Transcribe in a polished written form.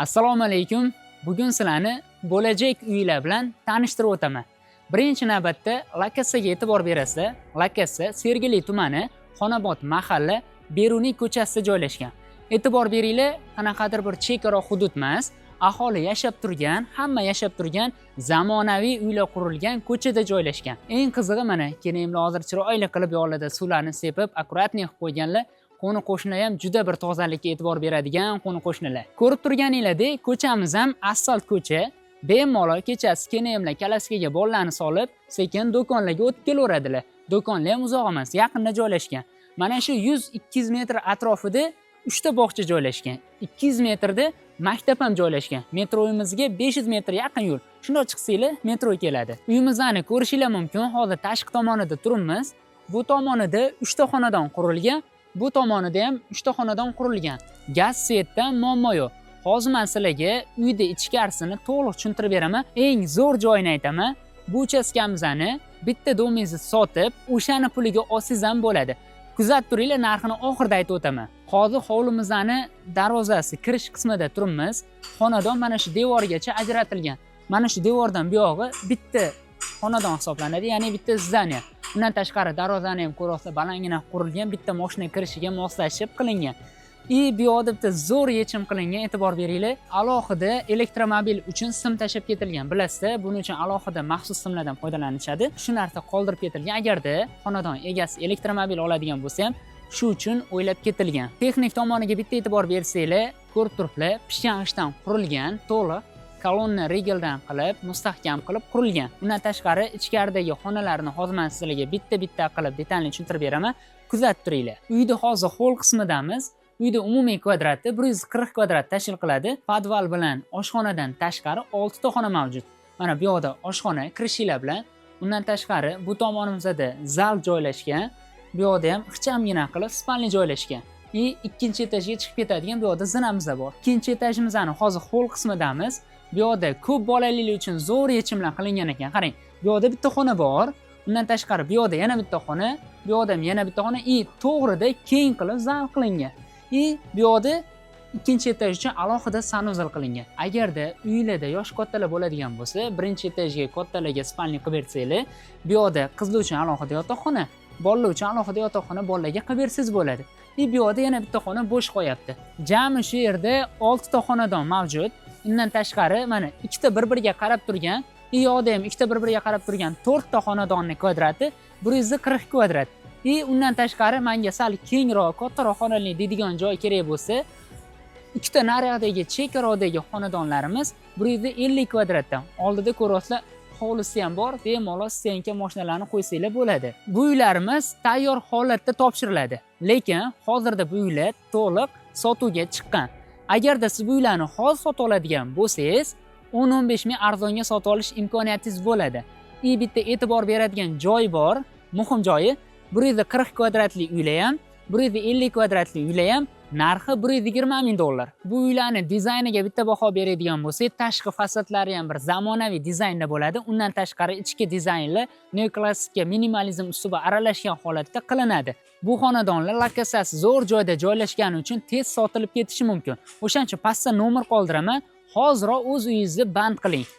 Assalomu alaykum. Bugun sizlarni bo'lajak uylar bilan tanishtirib o'taman. Birinchi navbatda lokatsiyaga e'tibor berasizlar. Lokatsiya Sergeli tumani, Xonobod mahalla, Beruniy ko'chasida joylashgan. E'tibor beringlar, qanaqadir bir chegara hudud emas, aholi yashab turgan, hamma yashab turgan zamonaviy uylar qurilgan ko'chada joylashgan. Eng qizig'i mana, keyin hozir chiroyli qilib yo'lida suvlarni sepib, akkuratniy qilib qo'yganlar. Qo'ni qo'shnilar ham juda bir tozalikka e'tibor beradigan qo'ni qo'shnilar. Ko'rib turganinglardek, ko'chamiz ham asfalt ko'cha. Bemalol kechasi kenayimlar Kalaskaga bolalarni solib, sekin do'konlarga o'tib kelaveradilar. Do'konlar ham uzoq emas, yaqinda joylashgan. Mana shu 100-200 metr atrofida 3 ta bog'cha joylashgan. 200 metrda maktab ham joylashgan. Metroyimizga 500 metr yaqin yo'l. Shunday chiqsanglar, metro keladi. Uyimizni ko'rishinglar mumkin. Hozir tashqi tomonida turibmiz. Bu tomonida 3 ta xonadon qurilgan. Bu tomonida ham 3 ta xonadon qurilgan. Gaz svetdan muammo yo'q. Hozir men sizlarga uyda ichkarisini to'liq tushuntirib beraman. Eng zo'r joyini aytaman. Bu uchastkamizni bitta domingizni sotib, o'shani puliga olsangiz ham bo'ladi. Kuzatib turinglar, narxini oxirida aytib o'taman. Hozir hovlimizning darvozasi kirish qismida turibmiz. Xonadon mana shu devorgacha ajratilgan. Mana shu devordan bu yog'i bitta xonadon hisoblanadi, ya'ni bitta zdaniya. Undan tashqari darvozani ham ko'rasiz, balangina qurilgan, bitta mashina kirishiga moslashib qilingan. Bu yoqda bitta zo'r yechim qilingan, e'tibor beringlar. Alohida elektromobil uchun sim tashib ketilgan. Bilasizlar, buning uchun alohida maxsus simlardan foydalanishadi. Shu narsa qoldirib ketilgan. Agarda xonadon egasi elektromobil oladigan bo'lsa ham, shu uchun o'ylab ketilgan. Texnik tomoniga bitta e'tibor bersanglar, ko'rib turiblar, pishg'ishdan qurilgan, to'liq kolonna regeldan qilib, mustahkam qilib qurilgan. Undan tashqari ichkaridagi xonalarni hozir men sizlarga bitta qilib detalni tushuntirib beraman. Kuzatib turinglar. Uyda hozir hol qismidamiz. Uyda umumiy kvadrati 140 kvadrat tashkil qiladi. Podval bilan oshxonadan tashqari 6 ta xona mavjud. Mana bu yoqda oshxona kirishinglar bilan. Undan tashqari bu tomonimizda zal joylashgan. Bu yoqda ham ixchamgina qilib spalni joylashgan. Ikkinchi etajga chiqib ketadigan bu yoqda zinamiz bor. Ikkinchi etajimizni hozir hol qismidamiz. Bu yoqda ko'p bolalilik uchun zo'r yechimlar qilingan ekan. Qarang, bu yoqda bitta xona bor. Undan tashqari bu yoqda yana bitta xona, bu yoqda ham yana bitta xona, to'g'rida keng qilib zal qilingan. Bu yoqda ikkinchi etaj uchun alohida sanuzil qilingan. Agarda uylarda yosh kattalar bo'ladigan bo'lsa, birinchi etajga kattalarga spalni qilib bersanglar, bu yoqda qizlar uchun alohida yotoqxona, bolalar uchun alohida yotoqxona bolalarga qilib bersangiz bo'ladi. Bu yoqda yana bitta xona bo'sh qo'yapti. Jami shu yerda 6 ta xonadon mavjud. Undan tashqari mana ikkita bir-biriga qarab turgan, yoqda ham ikkita bir-biriga qarab turgan 4 ta xonadonning kvadrati 140 kvadrat. Undan tashqari menga sal kengroq, kattaroq xonali deydigan joy kerak bo'lsa, ikkita nariyoqdagi chekkaroqdagi xonadonlarimiz 150 kvadratdan. Oldida ko'rasizlar, hovlisi ham bor, bemalol stenka mashinalarni qo'ysanglar bo'ladi. Bu uylarimiz tayyor holatda topshiriladi. Lekin hozirda bu uylar to'liq sotuvga chiqqan. Agarda siz bu uylarni hozir sotib oladigan bo'lsangiz, 10-15 ming arzonga sotib olish imkoniyatingiz bo'ladi. Bitta e'tibor beradigan joy bor, muhim joyi, 140 kvadratli uylar ham, 150 kvadratli uylar ham narxi $120 ming. Bu uylarni dizayniga bitta baho beradigan bo'lsak, tashqi fasadlari ham bir zamonaviy dizaynda bo'ladi. Undan tashqari ichki dizaynlar neoklassikka, minimalizm ustubi aralashgan holatda qilinadi. Bu xonadonlar lokatsiyasi zo'r joyda joylashgani uchun tez sotilib ketishi mumkin. O'shaning uchun pastda nomer qoldiraman. Hoziroq o'z uyingizni band qiling.